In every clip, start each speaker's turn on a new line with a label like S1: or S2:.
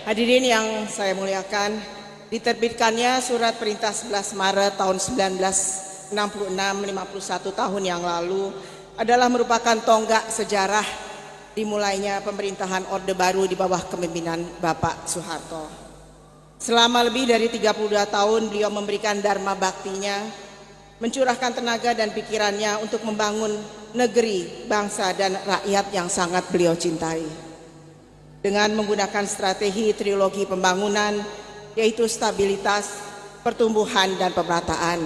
S1: Hadirin yang saya muliakan, diterbitkannya Surat Perintah 11 Maret tahun 1966, 51 tahun yang lalu, adalah merupakan tonggak sejarah dimulainya pemerintahan Orde Baru di bawah kepemimpinan Bapak Soeharto. Selama lebih dari 32 tahun beliau memberikan dharma baktinya, mencurahkan tenaga dan pikirannya untuk membangun negeri, bangsa, dan rakyat yang sangat beliau cintai. Dengan menggunakan strategi trilogi pembangunan, yaitu stabilitas, pertumbuhan, dan pemerataan.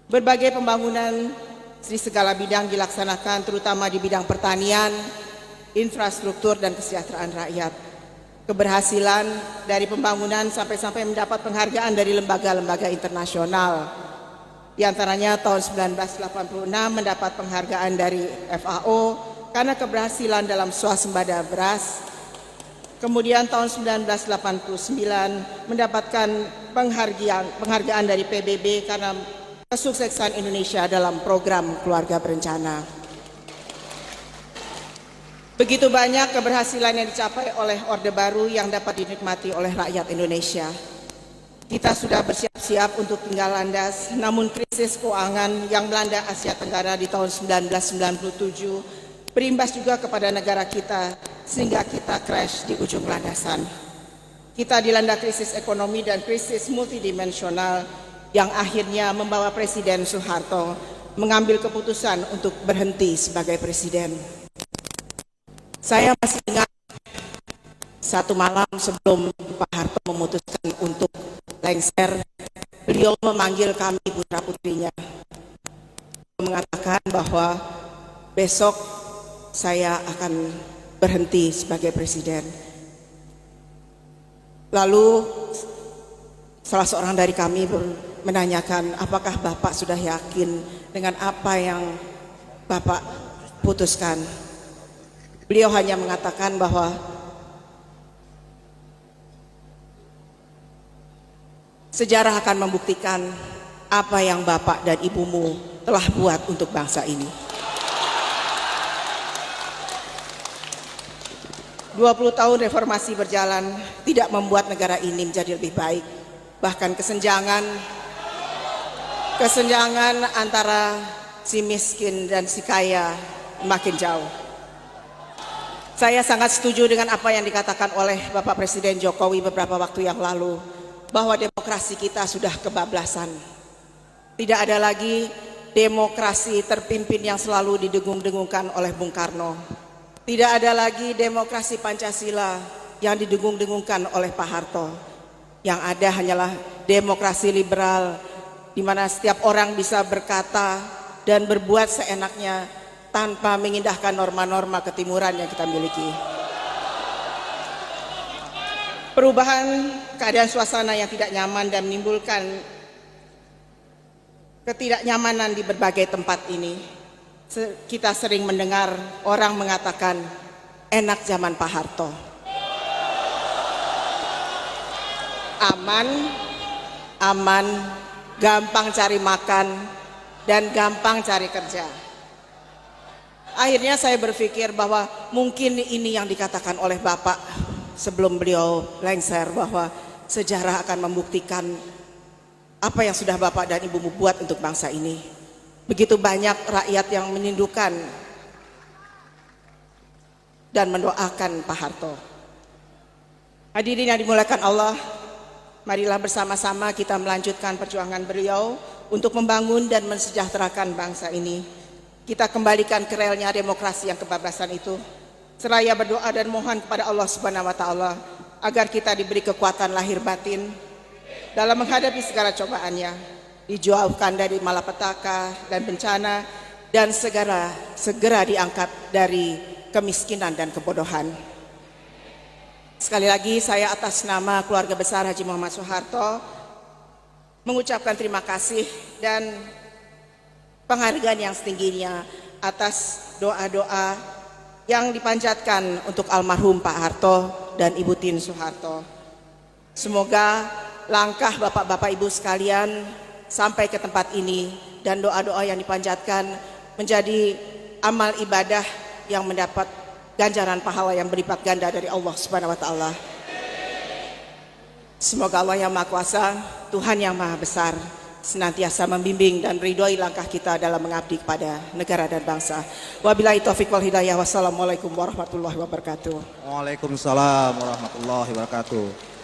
S1: Berbagai pembangunan di segala bidang dilaksanakan, terutama di bidang pertanian, infrastruktur, dan kesejahteraan rakyat. Keberhasilan dari pembangunan sampai-sampai mendapat penghargaan dari lembaga-lembaga internasional. Di antaranya tahun 1986 mendapat penghargaan dari FAO karena keberhasilan dalam swasembada beras. Kemudian tahun 1989 mendapatkan penghargaan dari PBB karena kesuksesan Indonesia dalam program keluarga berencana. Begitu banyak keberhasilan yang dicapai oleh Orde Baru yang dapat dinikmati oleh rakyat Indonesia. Kita sudah bersiap-siap untuk tinggal landas, namun krisis keuangan yang melanda Asia Tenggara di tahun 1997 berimbas juga kepada negara kita, sehingga kita crash di ujung landasan. Kita dilanda krisis ekonomi dan krisis multidimensional yang akhirnya membawa Presiden Soeharto mengambil keputusan untuk berhenti sebagai presiden. Saya masih ingat satu malam sebelum Pak Harto memutuskan untuk lengser, beliau memanggil kami putra-putrinya, mengatakan bahwa besok saya akan berhenti sebagai presiden. Lalu salah seorang dari kami menanyakan, apakah Bapak sudah yakin dengan apa yang Bapak putuskan? Beliau hanya mengatakan bahwa sejarah akan membuktikan apa yang Bapak dan Ibumu telah buat untuk bangsa ini. 20 tahun reformasi berjalan tidak membuat negara ini menjadi lebih baik. Bahkan kesenjangan antara si miskin dan si kaya makin jauh. Saya sangat setuju dengan apa yang dikatakan oleh Bapak Presiden Jokowi beberapa waktu yang lalu, bahwa demokrasi kita sudah kebablasan. Tidak ada lagi demokrasi terpimpin yang selalu didengung-dengungkan oleh Bung Karno. Tidak ada lagi demokrasi Pancasila yang didengung-dengungkan oleh Pak Harto. Yang ada hanyalah demokrasi liberal, di mana setiap orang bisa berkata dan berbuat seenaknya tanpa mengindahkan norma-norma ketimuran yang kita miliki. Perubahan keadaan suasana yang tidak nyaman dan menimbulkan ketidaknyamanan di berbagai tempat ini. Kita sering mendengar orang mengatakan enak zaman Pak Harto. Aman, gampang cari makan, dan gampang cari kerja. Akhirnya saya berpikir bahwa mungkin ini yang dikatakan oleh Bapak sebelum beliau lengser, bahwa sejarah akan membuktikan apa yang sudah Bapak dan Ibumu buat untuk bangsa ini. Begitu banyak rakyat yang merindukan dan mendoakan Pak Harto. Hadirin yang dimuliakan Allah, marilah bersama-sama kita melanjutkan perjuangan beliau untuk membangun dan mensejahterakan bangsa ini. Kita kembalikan ke relnya demokrasi yang kebablasan itu, seraya berdoa dan mohon kepada Allah Subhanahu wa Ta'ala agar kita diberi kekuatan lahir batin dalam menghadapi segala cobaannya, dijauhkan dari malapetaka dan bencana, dan segera diangkat dari kemiskinan dan kebodohan. Sekali lagi saya atas nama keluarga besar Haji Muhammad Soeharto mengucapkan terima kasih dan penghargaan yang setingginya atas doa-doa yang dipanjatkan untuk almarhum Pak Harto dan Ibu Tien Soeharto. Semoga langkah Bapak-Bapak Ibu sekalian sampai ke tempat ini dan doa-doa yang dipanjatkan menjadi amal ibadah yang mendapat ganjaran pahala yang berlipat ganda dari Allah Subhanahu wa Ta'ala. Semoga Allah yang Maha Kuasa, Tuhan yang Maha Besar, senantiasa membimbing dan ridhoi langkah kita dalam mengabdi kepada negara dan bangsa. Wabillahi taufiq wal hidayah. Wassalamualaikum warahmatullahi wabarakatuh.
S2: Waalaikumsalam warahmatullahi wabarakatuh.